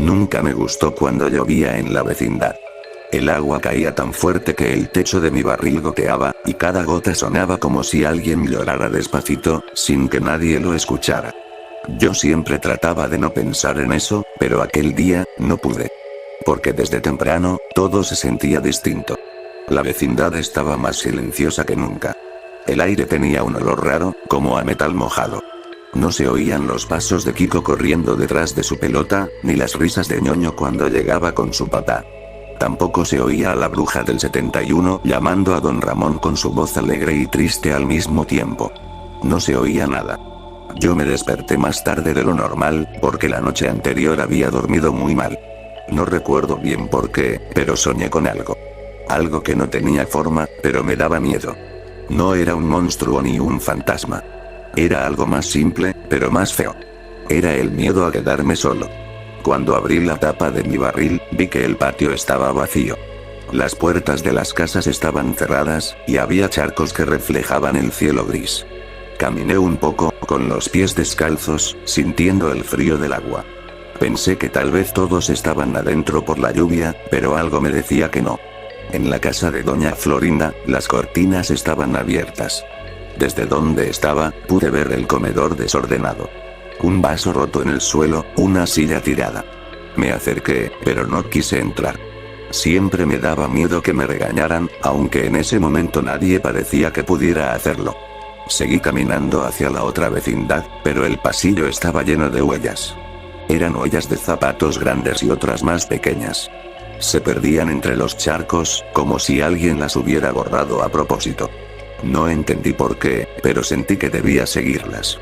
Nunca me gustó cuando llovía en la vecindad. El agua caía tan fuerte que el techo de mi barril goteaba, y cada gota sonaba como si alguien llorara despacito, sin que nadie lo escuchara. Yo siempre trataba de no pensar en eso, pero aquel día, no pude. Porque desde temprano, todo se sentía distinto. La vecindad estaba más silenciosa que nunca. El aire tenía un olor raro, como a metal mojado. No se oían los pasos de Kiko corriendo detrás de su pelota, ni las risas de ñoño cuando llegaba con su papá. Tampoco se oía a la bruja del 71 llamando a don Ramón con su voz alegre y triste al mismo tiempo. No se oía nada. Yo me desperté más tarde de lo normal, porque la noche anterior había dormido muy mal. No recuerdo bien por qué, pero soñé con algo. Algo que no tenía forma, pero me daba miedo. No era un monstruo ni un fantasma. Era algo más simple, pero más feo. Era el miedo a quedarme solo. Cuando abrí la tapa de mi barril, vi que el patio estaba vacío. Las puertas de las casas estaban cerradas, y había charcos que reflejaban el cielo gris. Caminé un poco, con los pies descalzos, sintiendo el frío del agua. Pensé que tal vez todos estaban adentro por la lluvia, pero algo me decía que no. En la casa de doña Florinda, las cortinas estaban abiertas. Desde donde estaba, pude ver el comedor desordenado. Un vaso roto en el suelo, una silla tirada. Me acerqué, pero no quise entrar. Siempre me daba miedo que me regañaran, aunque en ese momento nadie parecía que pudiera hacerlo. Seguí caminando hacia la otra vecindad, pero el pasillo estaba lleno de huellas. Eran huellas de zapatos grandes y otras más pequeñas. Se perdían entre los charcos, como si alguien las hubiera borrado a propósito. No entendí por qué, pero sentí que debía seguirlas.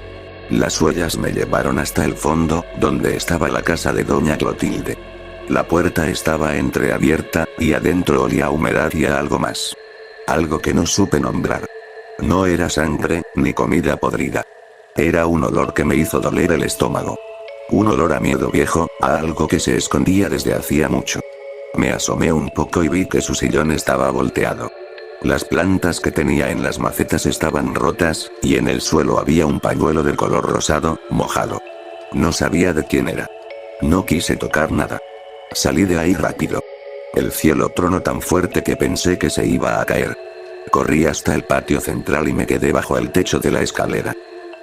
Las huellas me llevaron hasta el fondo, donde estaba la casa de doña Clotilde. La puerta estaba entreabierta, y adentro olía a humedad y a algo más. Algo que no supe nombrar. No era sangre, ni comida podrida. Era un olor que me hizo doler el estómago. Un olor a miedo viejo, a algo que se escondía desde hacía mucho. Me asomé un poco y vi que su sillón estaba volteado. Las plantas que tenía en las macetas estaban rotas, y en el suelo había un pañuelo de color rosado, mojado. No sabía de quién era. No quise tocar nada. Salí de ahí rápido. El cielo tronó tan fuerte que pensé que se iba a caer. Corrí hasta el patio central y me quedé bajo el techo de la escalera.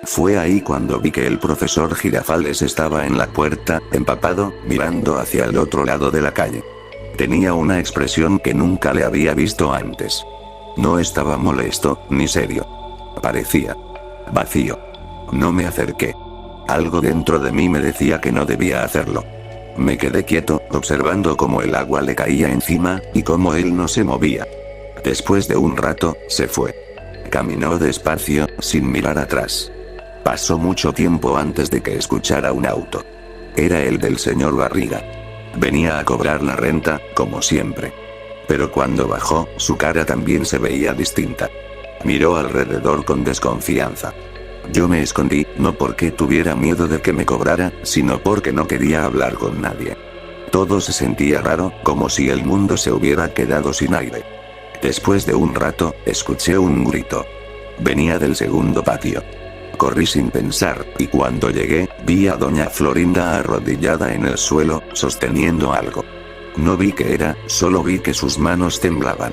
Fue ahí cuando vi que el profesor Girafales estaba en la puerta, empapado, mirando hacia el otro lado de la calle. Tenía una expresión que nunca le había visto antes. No estaba molesto, ni serio. Parecía vacío. No me acerqué. Algo dentro de mí me decía que no debía hacerlo. Me quedé quieto, observando cómo el agua le caía encima, y cómo él no se movía. Después de un rato, se fue. Caminó despacio, sin mirar atrás. Pasó mucho tiempo antes de que escuchara un auto. Era el del señor Barriga. Venía a cobrar la renta, como siempre. Pero cuando bajó, su cara también se veía distinta. Miró alrededor con desconfianza. Yo me escondí, no porque tuviera miedo de que me cobrara, sino porque no quería hablar con nadie. Todo se sentía raro, como si el mundo se hubiera quedado sin aire. Después de un rato, escuché un grito. Venía del segundo patio. Corrí sin pensar, y cuando llegué, vi a doña Florinda arrodillada en el suelo, sosteniendo algo. No vi qué era, solo vi que sus manos temblaban.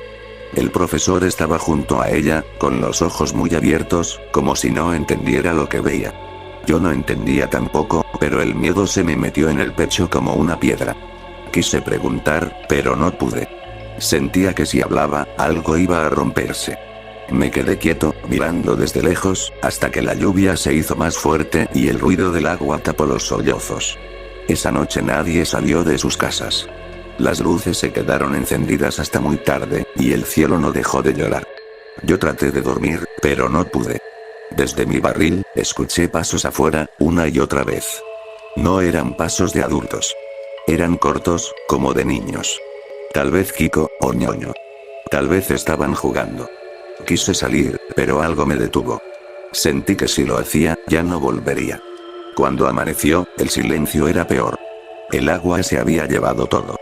El profesor estaba junto a ella, con los ojos muy abiertos, como si no entendiera lo que veía. Yo no entendía tampoco, pero el miedo se me metió en el pecho como una piedra. Quise preguntar, pero no pude. Sentía que si hablaba, algo iba a romperse. Me quedé quieto, mirando desde lejos, hasta que la lluvia se hizo más fuerte y el ruido del agua tapó los sollozos. Esa noche nadie salió de sus casas. Las luces se quedaron encendidas hasta muy tarde, y el cielo no dejó de llorar. Yo traté de dormir, pero no pude. Desde mi barril, escuché pasos afuera, una y otra vez. No eran pasos de adultos. Eran cortos, como de niños. Tal vez Kiko, o ñoño. Tal vez estaban jugando. Quise salir, pero algo me detuvo. Sentí que si lo hacía, ya no volvería. Cuando amaneció, el silencio era peor. El agua se había llevado todo.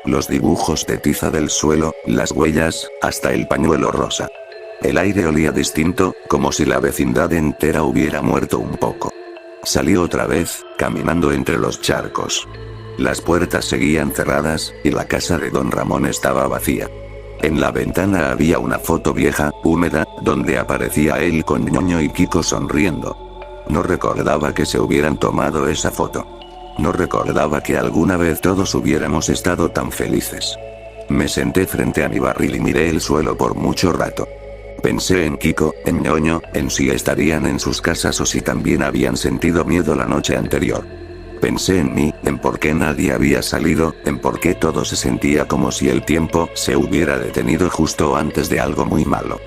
Los dibujos de tiza del suelo, las huellas, hasta el pañuelo rosa. El aire olía distinto, como si la vecindad entera hubiera muerto un poco. Salí otra vez, caminando entre los charcos. Las puertas seguían cerradas, y la casa de don Ramón estaba vacía. En la ventana había una foto vieja, húmeda, donde aparecía él con ñoño y Kiko sonriendo. No recordaba que se hubieran tomado esa foto. No recordaba que alguna vez todos hubiéramos estado tan felices. Me senté frente a mi barril y miré el suelo por mucho rato. Pensé en Kiko, en ñoño, en si estarían en sus casas o si también habían sentido miedo la noche anterior. Pensé en mí, en por qué nadie había salido, en por qué todo se sentía como si el tiempo se hubiera detenido justo antes de algo muy malo.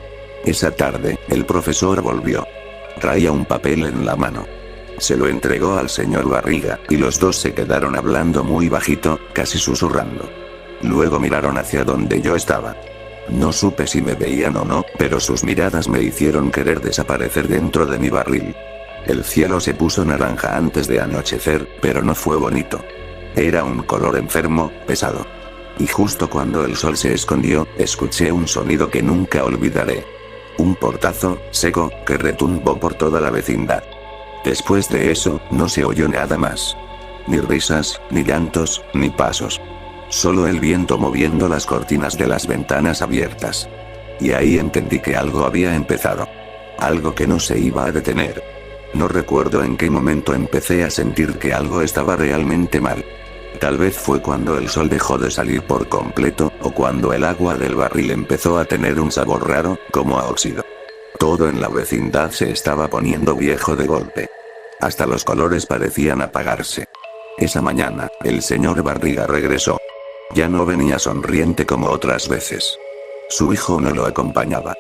Esa tarde, el profesor volvió. Traía un papel en la mano. Se lo entregó al señor Barriga, y los dos se quedaron hablando muy bajito, casi susurrando. Luego miraron hacia donde yo estaba. No supe si me veían o no, pero sus miradas me hicieron querer desaparecer dentro de mi barril. El cielo se puso naranja antes de anochecer, pero no fue bonito. Era un color enfermo, pesado. Y justo cuando el sol se escondió, escuché un sonido que nunca olvidaré. Un portazo, seco, que retumbó por toda la vecindad. Después de eso, no se oyó nada más. Ni risas, ni llantos, ni pasos. Solo el viento moviendo las cortinas de las ventanas abiertas. Y ahí entendí que algo había empezado. Algo que no se iba a detener. No recuerdo en qué momento empecé a sentir que algo estaba realmente mal. Tal vez fue cuando el sol dejó de salir por completo, o cuando el agua del barril empezó a tener un sabor raro, como a óxido. Todo en la vecindad se estaba poniendo viejo de golpe. Hasta los colores parecían apagarse. Esa mañana, el señor Barriga regresó. Ya no venía sonriente como otras veces. Su hijo no lo acompañaba.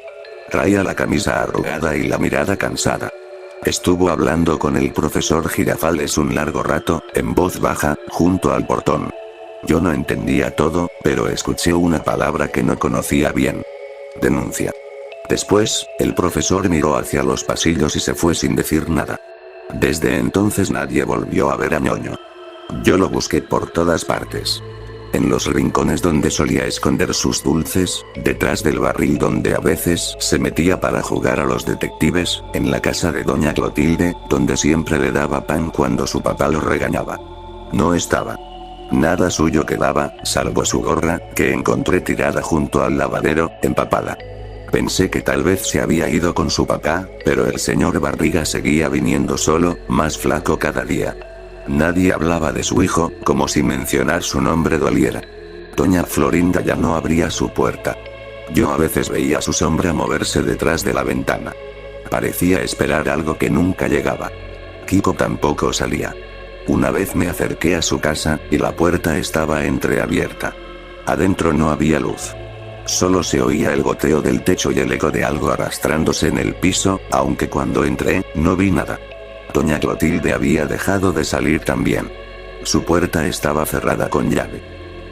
Traía la camisa arrugada y la mirada cansada. Estuvo hablando con el profesor Girafales un largo rato, en voz baja, junto al portón. Yo no entendía todo, pero escuché una palabra que no conocía bien. Denuncia. Después, el profesor miró hacia los pasillos y se fue sin decir nada. Desde entonces nadie volvió a ver a ñoño. Yo lo busqué por todas partes. En los rincones donde solía esconder sus dulces, detrás del barril donde a veces se metía para jugar a los detectives, en la casa de doña Clotilde, donde siempre le daba pan cuando su papá lo regañaba. No estaba. Nada suyo quedaba, salvo su gorra, que encontré tirada junto al lavadero, empapada. Pensé que tal vez se había ido con su papá, pero el señor Barriga seguía viniendo solo, más flaco cada día. Nadie hablaba de su hijo, como si mencionar su nombre doliera. Doña Florinda ya no abría su puerta. Yo a veces veía su sombra moverse detrás de la ventana. Parecía esperar algo que nunca llegaba. Kiko tampoco salía. Una vez me acerqué a su casa, y la puerta estaba entreabierta. Adentro no había luz. Solo se oía el goteo del techo y el eco de algo arrastrándose en el piso, aunque cuando entré, no vi nada. Doña Clotilde había dejado de salir también. Su puerta estaba cerrada con llave.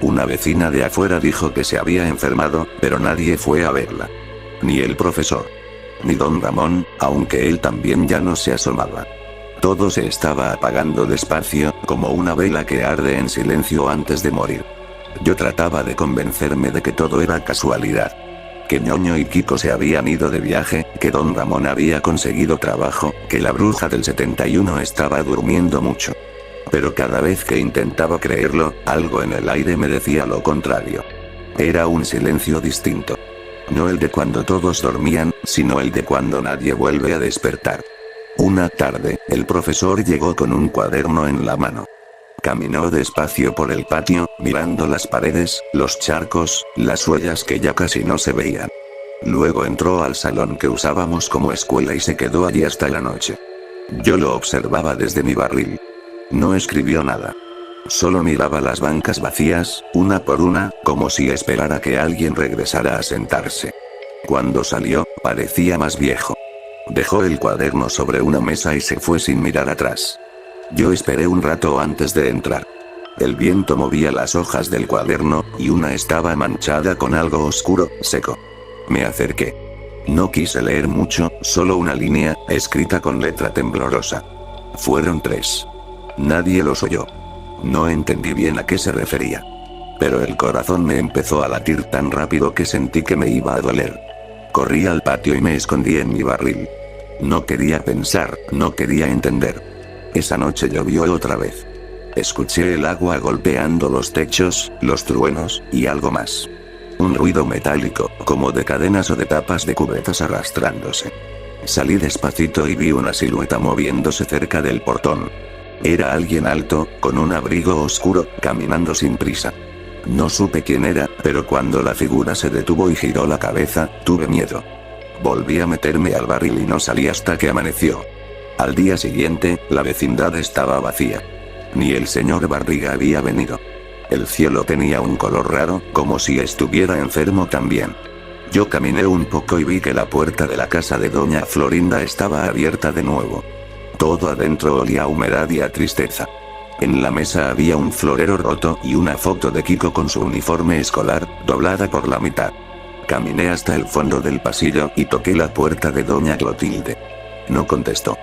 Una vecina de afuera dijo que se había enfermado, pero nadie fue a verla. Ni el profesor. Ni don Ramón, aunque él también ya no se asomaba. Todo se estaba apagando despacio, como una vela que arde en silencio antes de morir. Yo trataba de convencerme de que todo era casualidad. Que ñoño y Kiko se habían ido de viaje, que don Ramón había conseguido trabajo, que la bruja del 71 estaba durmiendo mucho. Pero cada vez que intentaba creerlo, algo en el aire me decía lo contrario. Era un silencio distinto. No el de cuando todos dormían, sino el de cuando nadie vuelve a despertar. Una tarde, el profesor llegó con un cuaderno en la mano. Caminó despacio por el patio, mirando las paredes, los charcos, las huellas que ya casi no se veían. Luego entró al salón que usábamos como escuela y se quedó allí hasta la noche. Yo lo observaba desde mi barril. No escribió nada. Solo miraba las bancas vacías, una por una, como si esperara que alguien regresara a sentarse. Cuando salió, parecía más viejo. Dejó el cuaderno sobre una mesa y se fue sin mirar atrás. Yo esperé un rato antes de entrar. El viento movía las hojas del cuaderno, y una estaba manchada con algo oscuro, seco. Me acerqué. No quise leer mucho, solo una línea, escrita con letra temblorosa. Fueron 3. Nadie los oyó. No entendí bien a qué se refería. Pero el corazón me empezó a latir tan rápido que sentí que me iba a doler. Corrí al patio y me escondí en mi barril. No quería pensar, no quería entender. Esa noche llovió otra vez. Escuché el agua golpeando los techos, los truenos, y algo más. Un ruido metálico, como de cadenas o de tapas de cubetas arrastrándose. Salí despacito y vi una silueta moviéndose cerca del portón. Era alguien alto, con un abrigo oscuro, caminando sin prisa. No supe quién era, pero cuando la figura se detuvo y giró la cabeza, tuve miedo. Volví a meterme al barril y no salí hasta que amaneció. Al día siguiente, la vecindad estaba vacía. Ni el señor Barriga había venido. El cielo tenía un color raro, como si estuviera enfermo también. Yo caminé un poco y vi que la puerta de la casa de doña Florinda estaba abierta de nuevo. Todo adentro olía a humedad y a tristeza. En la mesa había un florero roto y una foto de Kiko con su uniforme escolar, doblada por la mitad. Caminé hasta el fondo del pasillo y toqué la puerta de doña Clotilde. No contestó.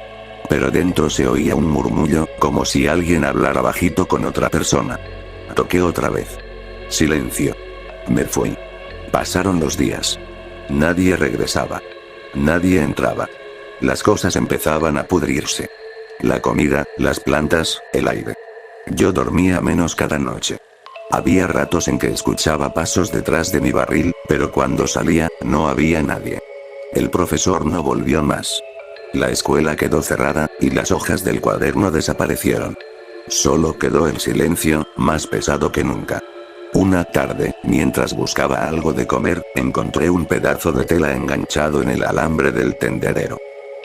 Pero dentro se oía un murmullo, como si alguien hablara bajito con otra persona. Toqué otra vez. Silencio. Me fui. Pasaron los días. Nadie regresaba. Nadie entraba. Las cosas empezaban a pudrirse. La comida, las plantas, el aire. Yo dormía menos cada noche. Había ratos en que escuchaba pasos detrás de mi barril, pero cuando salía, no había nadie. El profesor no volvió más. La escuela quedó cerrada, y las hojas del cuaderno desaparecieron. Solo quedó el silencio, más pesado que nunca. Una tarde, mientras buscaba algo de comer, encontré un pedazo de tela enganchado en el alambre del tendedero.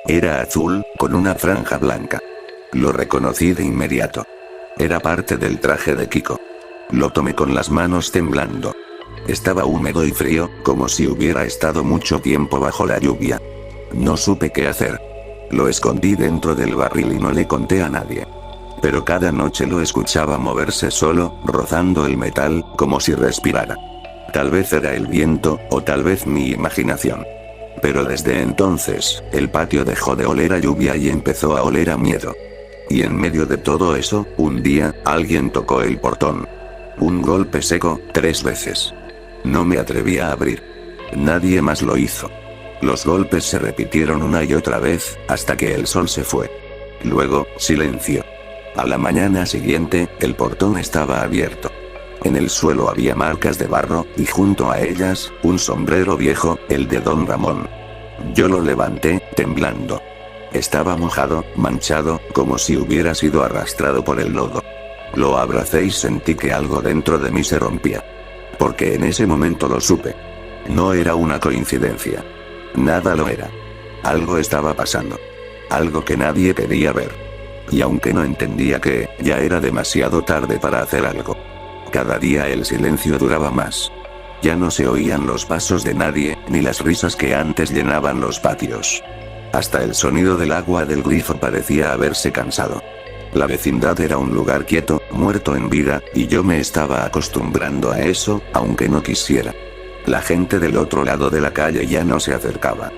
Era azul, con una franja blanca. Lo reconocí de inmediato. Era parte del traje de Kiko. Lo tomé con las manos temblando. Estaba húmedo y frío, como si hubiera estado mucho tiempo bajo la lluvia. No supe qué hacer. Lo escondí dentro del barril y no le conté a nadie. Pero cada noche lo escuchaba moverse solo, rozando el metal, como si respirara. Tal vez era el viento, o tal vez mi imaginación. Pero desde entonces, el patio dejó de oler a lluvia y empezó a oler a miedo. Y en medio de todo eso, un día, alguien tocó el portón. Un golpe seco, 3 veces. No me atreví a abrir. Nadie más lo hizo. Los golpes se repitieron una y otra vez, hasta que el sol se fue. Luego, silencio. A la mañana siguiente, el portón estaba abierto. En el suelo había marcas de barro, y junto a ellas, un sombrero viejo, el de don Ramón. Yo lo levanté, temblando. Estaba mojado, manchado, como si hubiera sido arrastrado por el lodo. Lo abracé y sentí que algo dentro de mí se rompía. Porque en ese momento lo supe. No era una coincidencia. Nada lo era. Algo estaba pasando. Algo que nadie quería ver. Y aunque no entendía qué, ya era demasiado tarde para hacer algo. Cada día el silencio duraba más. Ya no se oían los pasos de nadie, ni las risas que antes llenaban los patios. Hasta el sonido del agua del grifo parecía haberse cansado. La vecindad era un lugar quieto, muerto en vida, y yo me estaba acostumbrando a eso, aunque no quisiera. La gente del otro lado de la calle ya no se acercaba.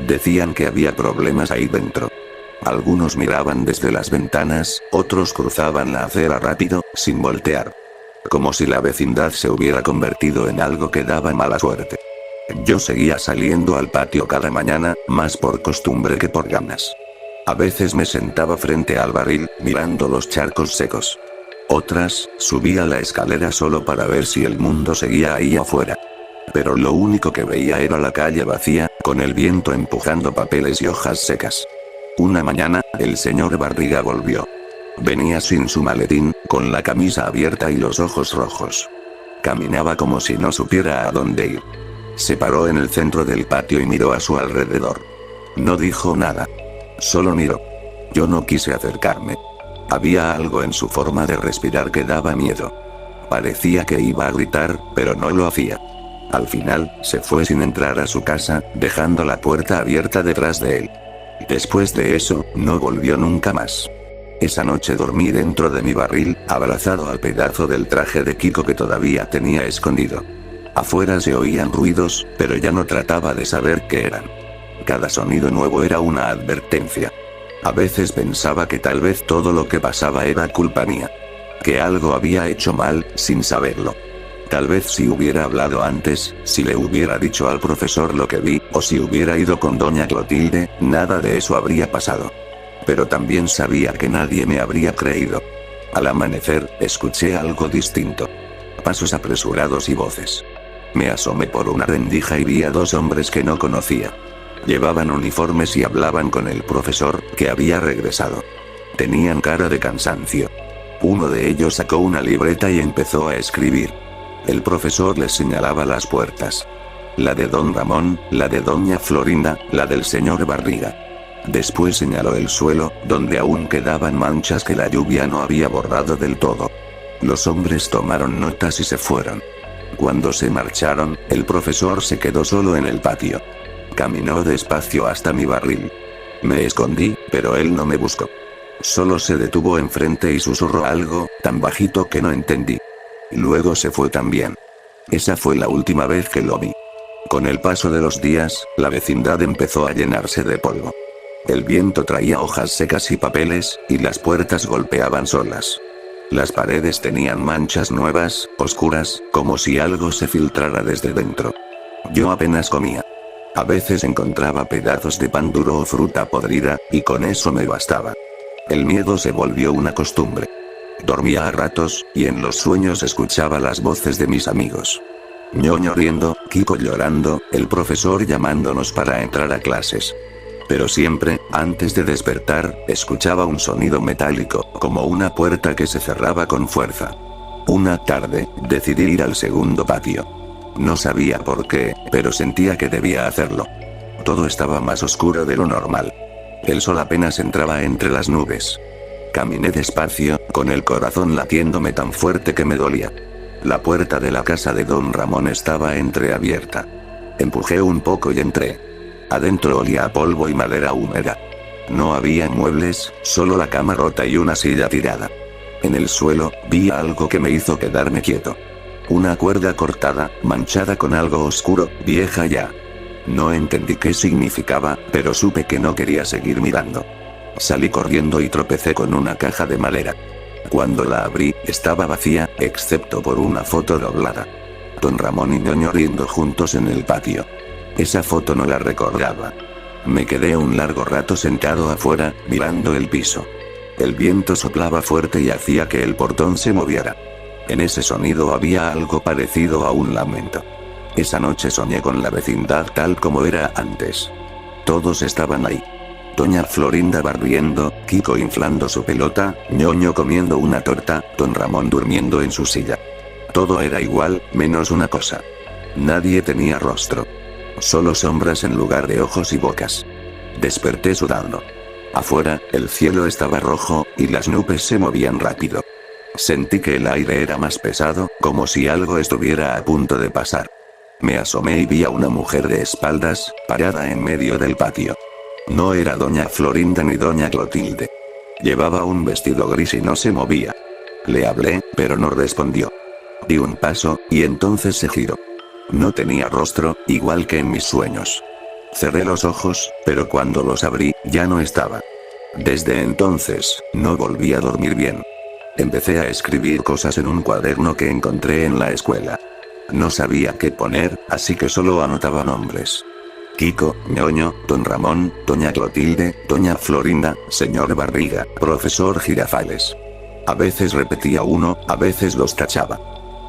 Decían que había problemas ahí dentro. Algunos miraban desde las ventanas, otros cruzaban la acera rápido, sin voltear. Como si la vecindad se hubiera convertido en algo que daba mala suerte. Yo seguía saliendo al patio cada mañana, más por costumbre que por ganas. A veces me sentaba frente al barril, mirando los charcos secos. Otras, subía la escalera solo para ver si el mundo seguía ahí afuera. Pero lo único que veía era la calle vacía, con el viento empujando papeles y hojas secas. Una mañana, el señor Barriga volvió. Venía sin su maletín, con la camisa abierta y los ojos rojos. Caminaba como si no supiera a dónde ir. Se paró en el centro del patio y miró a su alrededor. No dijo nada. Solo miró. Yo no quise acercarme. Había algo en su forma de respirar que daba miedo. Parecía que iba a gritar, pero no lo hacía. Al final, se fue sin entrar a su casa, dejando la puerta abierta detrás de él. Después de eso, no volvió nunca más. Esa noche dormí dentro de mi barril, abrazado al pedazo del traje de Kiko que todavía tenía escondido. Afuera se oían ruidos, pero ya no trataba de saber qué eran. Cada sonido nuevo era una advertencia. A veces pensaba que tal vez todo lo que pasaba era culpa mía. Que algo había hecho mal, sin saberlo. Tal vez si hubiera hablado antes, si le hubiera dicho al profesor lo que vi, o si hubiera ido con doña Clotilde, nada de eso habría pasado. Pero también sabía que nadie me habría creído. Al amanecer, escuché algo distinto. Pasos apresurados y voces. Me asomé por una rendija y vi a dos hombres que no conocía. Llevaban uniformes y hablaban con el profesor, que había regresado. Tenían cara de cansancio. Uno de ellos sacó una libreta y empezó a escribir. El profesor les señalaba las puertas. La de don Ramón, la de doña Florinda, la del señor Barriga. Después señaló el suelo, donde aún quedaban manchas que la lluvia no había borrado del todo. Los hombres tomaron notas y se fueron. Cuando se marcharon, el profesor se quedó solo en el patio. Caminó despacio hasta mi barril. Me escondí, pero él no me buscó. Solo se detuvo enfrente y susurró algo, tan bajito que no entendí. Luego se fue también. Esa fue la última vez que lo vi. Con el paso de los días, la vecindad empezó a llenarse de polvo. El viento traía hojas secas y papeles, y las puertas golpeaban solas. Las paredes tenían manchas nuevas, oscuras, como si algo se filtrara desde dentro. Yo apenas comía. A veces encontraba pedazos de pan duro o fruta podrida, y con eso me bastaba. El miedo se volvió una costumbre. Dormía a ratos, y en los sueños escuchaba las voces de mis amigos. Ñoño riendo, Kiko llorando, el profesor llamándonos para entrar a clases. Pero siempre, antes de despertar, escuchaba un sonido metálico, como una puerta que se cerraba con fuerza. Una tarde, decidí ir al segundo patio. No sabía por qué, pero sentía que debía hacerlo. Todo estaba más oscuro de lo normal. El sol apenas entraba entre las nubes. Caminé despacio, con el corazón latiéndome tan fuerte que me dolía. La puerta de la casa de don Ramón estaba entreabierta. Empujé un poco y entré. Adentro olía a polvo y madera húmeda. No había muebles, solo la cama rota y una silla tirada. En el suelo, vi algo que me hizo quedarme quieto. Una cuerda cortada, manchada con algo oscuro, vieja ya. No entendí qué significaba, pero supe que no quería seguir mirando. Salí corriendo y tropecé con una caja de madera. Cuando la abrí, estaba vacía, excepto por una foto doblada. Don Ramón y Ñoño riendo juntos en el patio. Esa foto no la recordaba. Me quedé un largo rato sentado afuera, mirando el piso. El viento soplaba fuerte y hacía que el portón se moviera. En ese sonido había algo parecido a un lamento. Esa noche soñé con la vecindad tal como era antes. Todos estaban ahí. Doña Florinda barriendo, Kiko inflando su pelota, Ñoño comiendo una torta, don Ramón durmiendo en su silla. Todo era igual, menos una cosa. Nadie tenía rostro. Solo sombras en lugar de ojos y bocas. Desperté sudando. Afuera, el cielo estaba rojo, y las nubes se movían rápido. Sentí que el aire era más pesado, como si algo estuviera a punto de pasar. Me asomé y vi a una mujer de espaldas, parada en medio del patio. No era doña Florinda ni doña Clotilde. Llevaba un vestido gris y no se movía. Le hablé, pero no respondió. Di un paso, y entonces se giró. No tenía rostro, igual que en mis sueños. Cerré los ojos, pero cuando los abrí, ya no estaba. Desde entonces, no volví a dormir bien. Empecé a escribir cosas en un cuaderno que encontré en la escuela. No sabía qué poner, así que solo anotaba nombres. Kiko, Ñoño, don Ramón, doña Clotilde, doña Florinda, señor Barriga, profesor Girafales. A veces repetía uno, a veces los tachaba.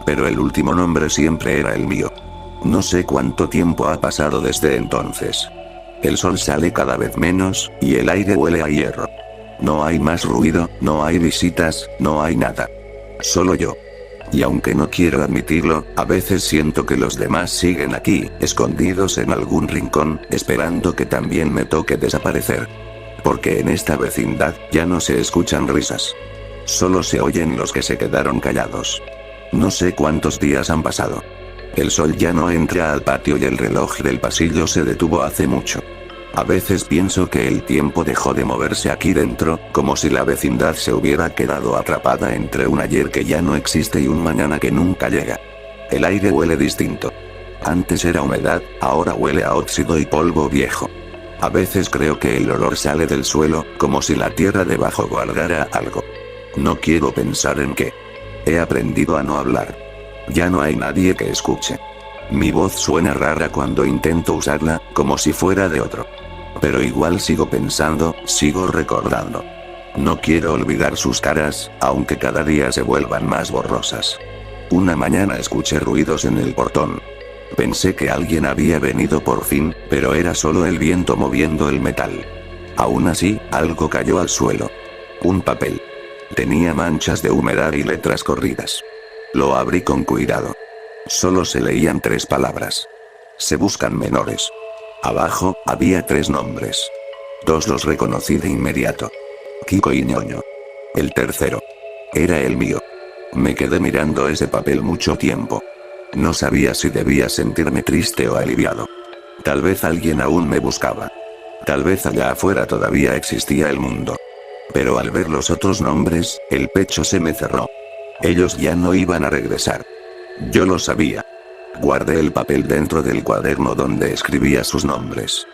Pero el último nombre siempre era el mío. No sé cuánto tiempo ha pasado desde entonces. El sol sale cada vez menos, y el aire huele a hierro. No hay más ruido, no hay visitas, no hay nada. Solo yo. Y aunque no quiero admitirlo, a veces siento que los demás siguen aquí, escondidos en algún rincón, esperando que también me toque desaparecer. Porque en esta vecindad, ya no se escuchan risas. Solo se oyen los que se quedaron callados. No sé cuántos días han pasado. El sol ya no entra al patio y el reloj del pasillo se detuvo hace mucho. A veces pienso que el tiempo dejó de moverse aquí dentro, como si la vecindad se hubiera quedado atrapada entre un ayer que ya no existe y un mañana que nunca llega. El aire huele distinto. Antes era humedad, ahora huele a óxido y polvo viejo. A veces creo que el olor sale del suelo, como si la tierra debajo guardara algo. No quiero pensar en qué. He aprendido a no hablar. Ya no hay nadie que escuche. Mi voz suena rara cuando intento usarla, como si fuera de otro. Pero igual sigo pensando, sigo recordando. No quiero olvidar sus caras, aunque cada día se vuelvan más borrosas. Una mañana escuché ruidos en el portón. Pensé que alguien había venido por fin, pero era solo el viento moviendo el metal. Aún así, algo cayó al suelo. Un papel. Tenía manchas de humedad y letras corridas. Lo abrí con cuidado. Solo se leían 3 palabras. Se buscan menores. Abajo, había 3 nombres. 2 los reconocí de inmediato. Kiko y Ñoño. El tercero. Era el mío. Me quedé mirando ese papel mucho tiempo. No sabía si debía sentirme triste o aliviado. Tal vez alguien aún me buscaba. Tal vez allá afuera todavía existía el mundo. Pero al ver los otros nombres, el pecho se me cerró. Ellos ya no iban a regresar. Yo lo sabía. Guardé el papel dentro del cuaderno donde escribía sus nombres.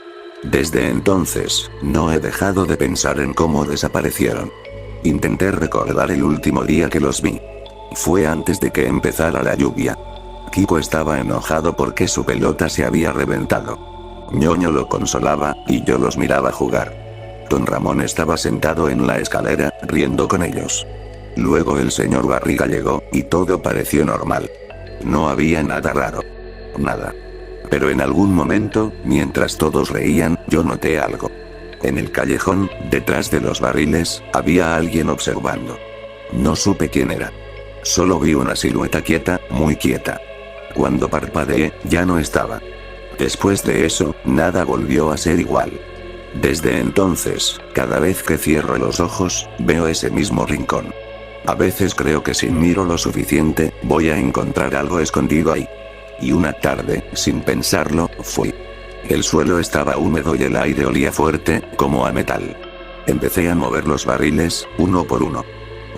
Desde entonces, no he dejado de pensar en cómo desaparecieron. Intenté recordar el último día que los vi. Fue antes de que empezara la lluvia. Kiko estaba enojado porque su pelota se había reventado. Ñoño lo consolaba, y yo los miraba jugar. Don Ramón estaba sentado en la escalera, riendo con ellos. Luego el señor Barriga llegó, y todo pareció normal. No había nada raro. Nada. Pero en algún momento, mientras todos reían, yo noté algo. En el callejón, detrás de los barriles, había alguien observando. No supe quién era. Solo vi una silueta quieta, muy quieta. Cuando parpadeé, ya no estaba. Después de eso, nada volvió a ser igual. Desde entonces, cada vez que cierro los ojos, veo ese mismo rincón. A veces creo que si miro lo suficiente, voy a encontrar algo escondido ahí. Y una tarde, sin pensarlo, fui. El suelo estaba húmedo y el aire olía fuerte, como a metal. Empecé a mover los barriles, uno por uno.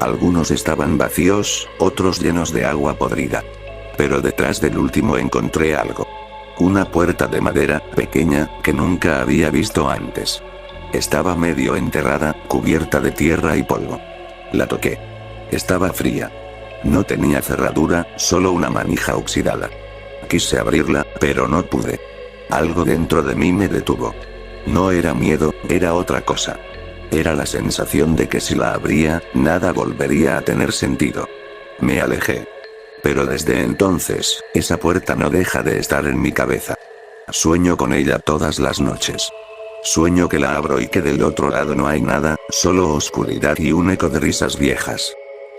Algunos estaban vacíos, otros llenos de agua podrida. Pero detrás del último encontré algo. Una puerta de madera, pequeña, que nunca había visto antes. Estaba medio enterrada, cubierta de tierra y polvo. La toqué. Estaba fría. No tenía cerradura, solo una manija oxidada. Quise abrirla, pero no pude. Algo dentro de mí me detuvo. No era miedo, era otra cosa. Era la sensación de que si la abría, nada volvería a tener sentido. Me alejé. Pero desde entonces, esa puerta no deja de estar en mi cabeza. Sueño con ella todas las noches. Sueño que la abro y que del otro lado no hay nada, solo oscuridad y un eco de risas viejas.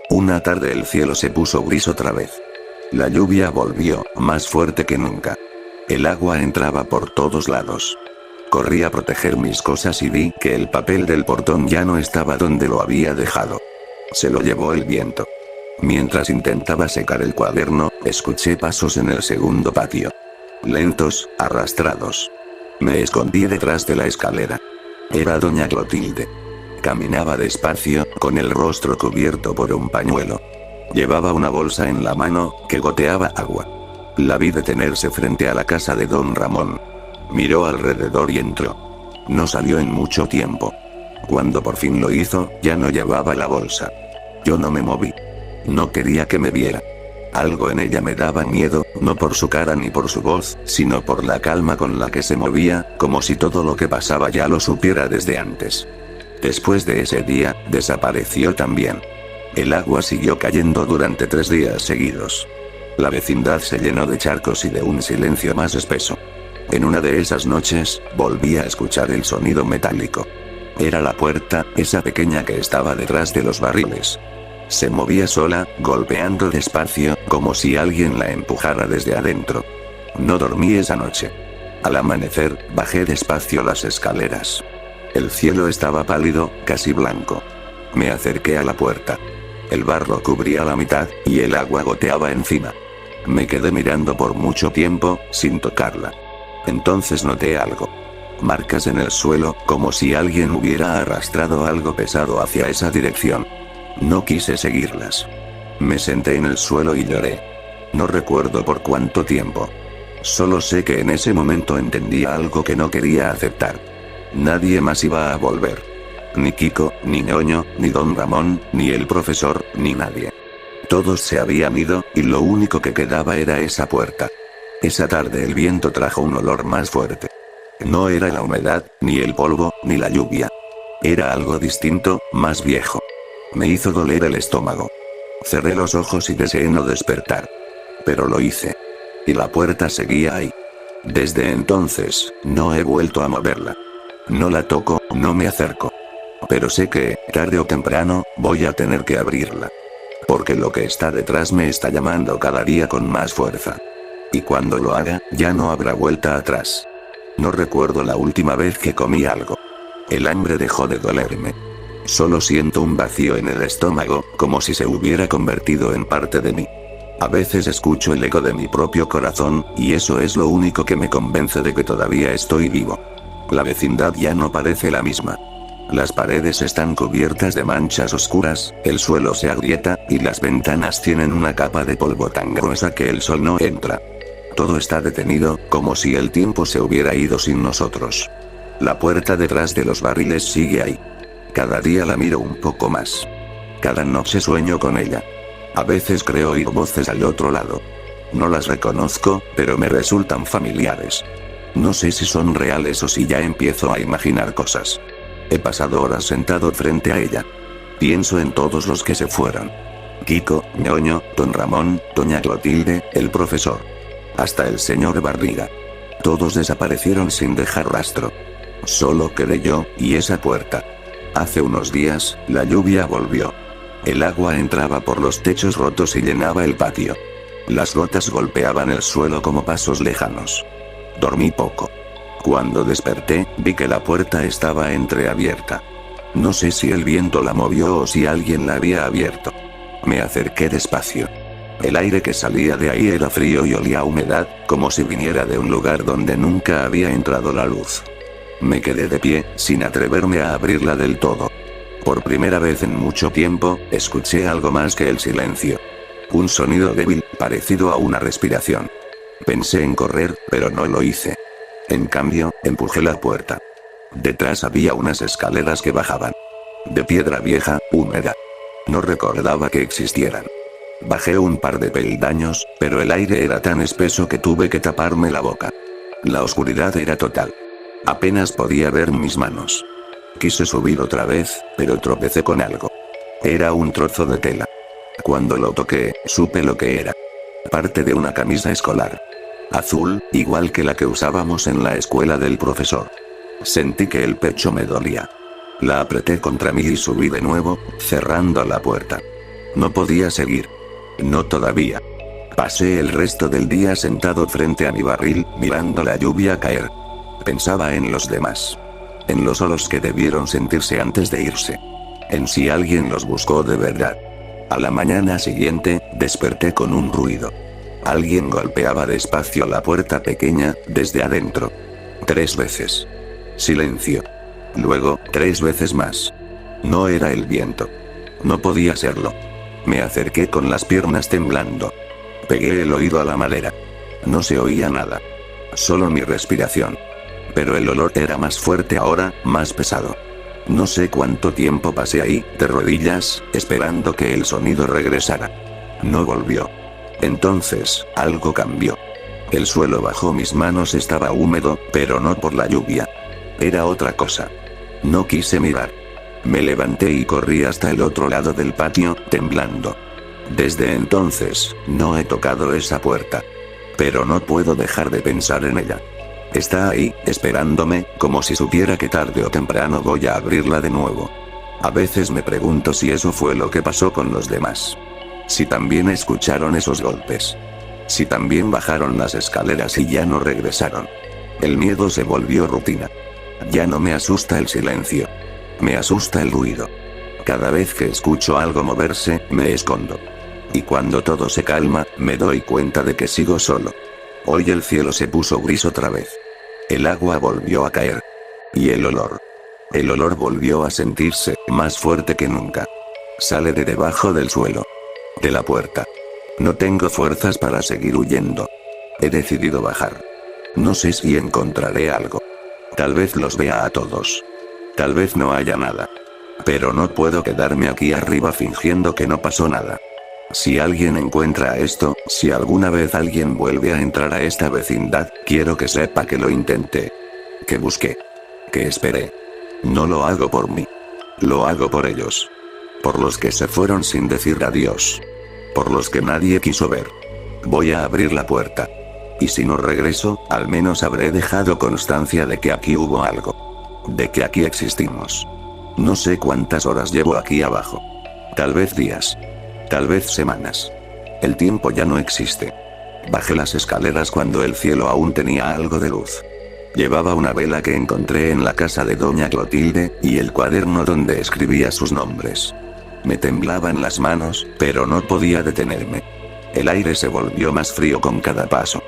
Una tarde el cielo se puso gris otra vez. La lluvia volvió, más fuerte que nunca. El agua entraba por todos lados. Corrí a proteger mis cosas y vi que el papel del portón ya no estaba donde lo había dejado. Se lo llevó el viento. Mientras intentaba secar el cuaderno, escuché pasos en el segundo patio. Lentos, arrastrados. Me escondí detrás de la escalera. Era doña Clotilde. Caminaba despacio, con el rostro cubierto por un pañuelo. Llevaba una bolsa en la mano, que goteaba agua. La vi detenerse frente a la casa de don Ramón. Miró alrededor y entró. No salió en mucho tiempo. Cuando por fin lo hizo, ya no llevaba la bolsa. Yo no me moví. No quería que me viera. Algo en ella me daba miedo, no por su cara ni por su voz, sino por la calma con la que se movía, como si todo lo que pasaba ya lo supiera desde antes. Después de ese día, desapareció también. El agua siguió cayendo durante 3 días seguidos. La vecindad se llenó de charcos y de un silencio más espeso. En una de esas noches, volví a escuchar el sonido metálico. Era la puerta, esa pequeña que estaba detrás de los barriles. Se movía sola, golpeando despacio, como si alguien la empujara desde adentro. No dormí esa noche. Al amanecer, bajé despacio las escaleras. El cielo estaba pálido, casi blanco. Me acerqué a la puerta. El barro cubría la mitad, y el agua goteaba encima. Me quedé mirando por mucho tiempo, sin tocarla. Entonces noté algo. Marcas en el suelo, como si alguien hubiera arrastrado algo pesado hacia esa dirección. No quise seguirlas. Me senté en el suelo y lloré. No recuerdo por cuánto tiempo. Solo sé que en ese momento entendía algo que no quería aceptar. Nadie más iba a volver. Ni Kiko, ni Ñoño, ni don Ramón, ni el profesor, ni nadie. Todos se habían ido, y lo único que quedaba era esa puerta. Esa tarde el viento trajo un olor más fuerte. No era la humedad, ni el polvo, ni la lluvia. Era algo distinto, más viejo. Me hizo doler el estómago. Cerré los ojos y deseé no despertar. Pero lo hice. Y la puerta seguía ahí. Desde entonces, no he vuelto a moverla. No la toco, no me acerco. Pero sé que, tarde o temprano, voy a tener que abrirla. Porque lo que está detrás me está llamando cada día con más fuerza. Y cuando lo haga, ya no habrá vuelta atrás. No recuerdo la última vez que comí algo. El hambre dejó de dolerme. Solo siento un vacío en el estómago, como si se hubiera convertido en parte de mí. A veces escucho el eco de mi propio corazón, y eso es lo único que me convence de que todavía estoy vivo. La vecindad ya no parece la misma. Las paredes están cubiertas de manchas oscuras, el suelo se agrieta, y las ventanas tienen una capa de polvo tan gruesa que el sol no entra. Todo está detenido, como si el tiempo se hubiera ido sin nosotros. La puerta detrás de los barriles sigue ahí. Cada día la miro un poco más. Cada noche sueño con ella. A veces creo oír voces al otro lado. No las reconozco, pero me resultan familiares. No sé si son reales o si ya empiezo a imaginar cosas. He pasado horas sentado frente a ella. Pienso en todos los que se fueron. Kiko, Ñoño, Don Ramón, Doña Clotilde, el profesor. Hasta el señor Barriga. Todos desaparecieron sin dejar rastro. Solo quedé yo, y esa puerta. Hace unos días, la lluvia volvió. El agua entraba por los techos rotos y llenaba el patio. Las gotas golpeaban el suelo como pasos lejanos. Dormí poco. Cuando desperté, vi que la puerta estaba entreabierta. No sé si el viento la movió o si alguien la había abierto. Me acerqué despacio. El aire que salía de ahí era frío y olía a humedad, como si viniera de un lugar donde nunca había entrado la luz. Me quedé de pie, sin atreverme a abrirla del todo. Por primera vez en mucho tiempo, escuché algo más que el silencio. Un sonido débil, parecido a una respiración. Pensé en correr, pero no lo hice. En cambio, empujé la puerta. Detrás había unas escaleras que bajaban. De piedra vieja, húmeda. No recordaba que existieran. Bajé un par de peldaños, pero el aire era tan espeso que tuve que taparme la boca. La oscuridad era total. Apenas podía ver mis manos. Quise subir otra vez, pero tropecé con algo. Era un trozo de tela. Cuando lo toqué, supe lo que era. Parte de una camisa escolar. Azul, igual que la que usábamos en la escuela del profesor. Sentí que el pecho me dolía. La apreté contra mí y subí de nuevo, cerrando la puerta. No podía seguir. No todavía. Pasé el resto del día sentado frente a mi barril, mirando la lluvia caer. Pensaba en los demás. En los solos que debieron sentirse antes de irse. En si alguien los buscó de verdad. A la mañana siguiente, desperté con un ruido. Alguien golpeaba despacio la puerta pequeña, desde adentro. 3 veces. Silencio. Luego, 3 veces más. No era el viento. No podía serlo. Me acerqué con las piernas temblando. Pegué el oído a la madera. No se oía nada. Solo mi respiración. Pero el olor era más fuerte ahora, más pesado. No sé cuánto tiempo pasé ahí, de rodillas, esperando que el sonido regresara. No volvió. Entonces, algo cambió. El suelo bajo mis manos estaba húmedo, pero no por la lluvia. Era otra cosa. No quise mirar. Me levanté y corrí hasta el otro lado del patio, temblando. Desde entonces, no he tocado esa puerta. Pero no puedo dejar de pensar en ella. Está ahí, esperándome, como si supiera que tarde o temprano voy a abrirla de nuevo. A veces me pregunto si eso fue lo que pasó con los demás. Si también escucharon esos golpes. Si también bajaron las escaleras y ya no regresaron. El miedo se volvió rutina. Ya no me asusta el silencio. Me asusta el ruido. Cada vez que escucho algo moverse, me escondo. Y cuando todo se calma, me doy cuenta de que sigo solo. Hoy el cielo se puso gris otra vez. El agua volvió a caer. Y el olor. El olor volvió a sentirse, más fuerte que nunca. Sale de debajo del suelo. De la puerta. No tengo fuerzas para seguir huyendo. He decidido bajar. No sé si encontraré algo. Tal vez los vea a todos. Tal vez no haya nada. Pero no puedo quedarme aquí arriba fingiendo que no pasó nada. Si alguien encuentra esto, si alguna vez alguien vuelve a entrar a esta vecindad, quiero que sepa que lo intenté. Que busqué. Que esperé. No lo hago por mí. Lo hago por ellos. Por los que se fueron sin decir adiós. Por los que nadie quiso ver. Voy a abrir la puerta. Y si no regreso, al menos habré dejado constancia de que aquí hubo algo. De que aquí existimos. No sé cuántas horas llevo aquí abajo. Tal vez días. Tal vez semanas. El tiempo ya no existe. Bajé las escaleras cuando el cielo aún tenía algo de luz. Llevaba una vela que encontré en la casa de doña Clotilde, y el cuaderno donde escribía sus nombres. Me temblaban las manos, pero no podía detenerme. El aire se volvió más frío con cada paso.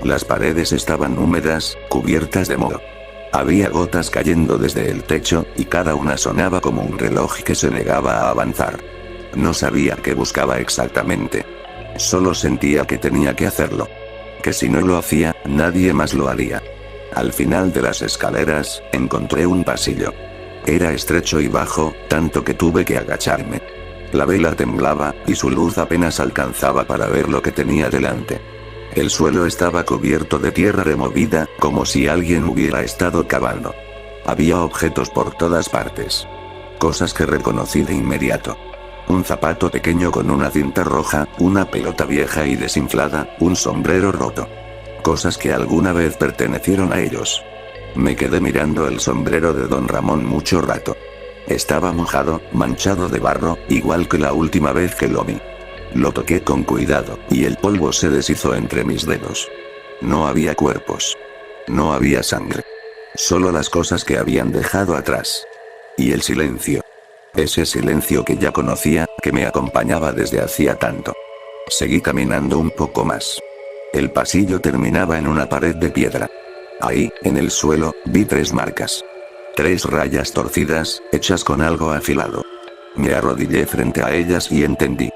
Las paredes estaban húmedas, cubiertas de moho. Había gotas cayendo desde el techo, y cada una sonaba como un reloj que se negaba a avanzar. No sabía qué buscaba exactamente. Solo sentía que tenía que hacerlo. Que si no lo hacía, nadie más lo haría. Al final de las escaleras, encontré un pasillo. Era estrecho y bajo, tanto que tuve que agacharme. La vela temblaba, y su luz apenas alcanzaba para ver lo que tenía delante. El suelo estaba cubierto de tierra removida, como si alguien hubiera estado cavando. Había objetos por todas partes. Cosas que reconocí de inmediato. Un zapato pequeño con una cinta roja, una pelota vieja y desinflada, un sombrero roto. Cosas que alguna vez pertenecieron a ellos. Me quedé mirando el sombrero de don Ramón mucho rato. Estaba mojado, manchado de barro, igual que la última vez que lo vi. Lo toqué con cuidado, y el polvo se deshizo entre mis dedos. No había cuerpos. No había sangre. Solo las cosas que habían dejado atrás. Y el silencio. Ese silencio que ya conocía, que me acompañaba desde hacía tanto. Seguí caminando un poco más. El pasillo terminaba en una pared de piedra. Ahí, en el suelo, vi 3 marcas. 3 rayas torcidas, hechas con algo afilado. Me arrodillé frente a ellas y entendí.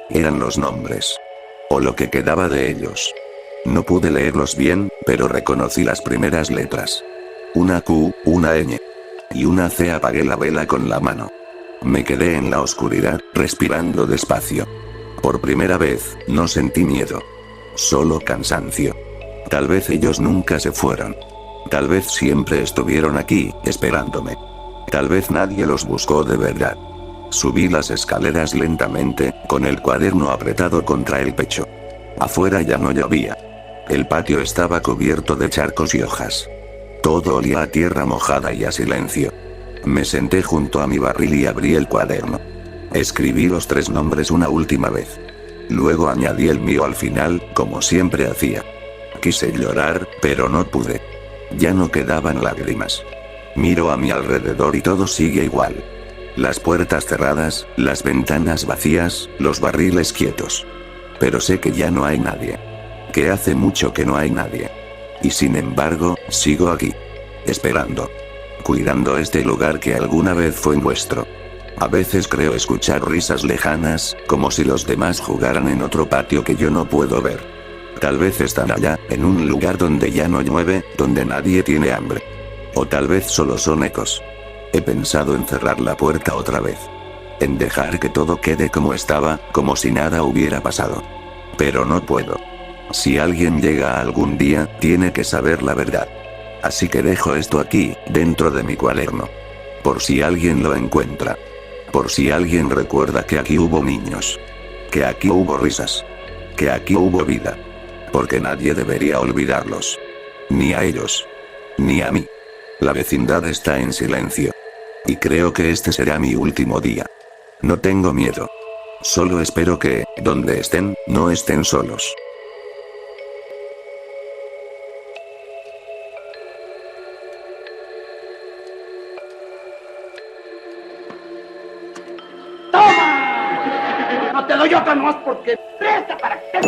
Eran los nombres. O lo que quedaba de ellos. No pude leerlos bien, pero reconocí las primeras letras. Una Q, una ñ. Y una C. Apagué la vela con la mano. Me quedé en la oscuridad, respirando despacio. Por primera vez, no sentí miedo. Solo cansancio. Tal vez ellos nunca se fueron. Tal vez siempre estuvieron aquí, esperándome. Tal vez nadie los buscó de verdad. Subí las escaleras lentamente, con el cuaderno apretado contra el pecho. Afuera ya no llovía. El patio estaba cubierto de charcos y hojas. Todo olía a tierra mojada y a silencio. Me senté junto a mi barril y abrí el cuaderno. Escribí los 3 nombres una última vez. Luego añadí el mío al final, como siempre hacía. Quise llorar, pero no pude. Ya no quedaban lágrimas. Miro a mi alrededor y todo sigue igual. Las puertas cerradas, las ventanas vacías, los barriles quietos. Pero sé que ya no hay nadie. Que hace mucho que no hay nadie. Y sin embargo, sigo aquí. Esperando. Cuidando este lugar que alguna vez fue nuestro. A veces creo escuchar risas lejanas, como si los demás jugaran en otro patio que yo no puedo ver. Tal vez están allá, en un lugar donde ya no llueve, donde nadie tiene hambre. O tal vez solo son ecos. He pensado en cerrar la puerta otra vez. En dejar que todo quede como estaba, como si nada hubiera pasado. Pero no puedo. Si alguien llega algún día, tiene que saber la verdad. Así que dejo esto aquí, dentro de mi cuaderno. Por si alguien lo encuentra. Por si alguien recuerda que aquí hubo niños. Que aquí hubo risas. Que aquí hubo vida. Porque nadie debería olvidarlos. Ni a ellos. Ni a mí. La vecindad está en silencio. Y creo que este será mi último día. No tengo miedo. Solo espero que, donde estén, no estén solos. ¡Toma! No te doy otra más porque presta para que te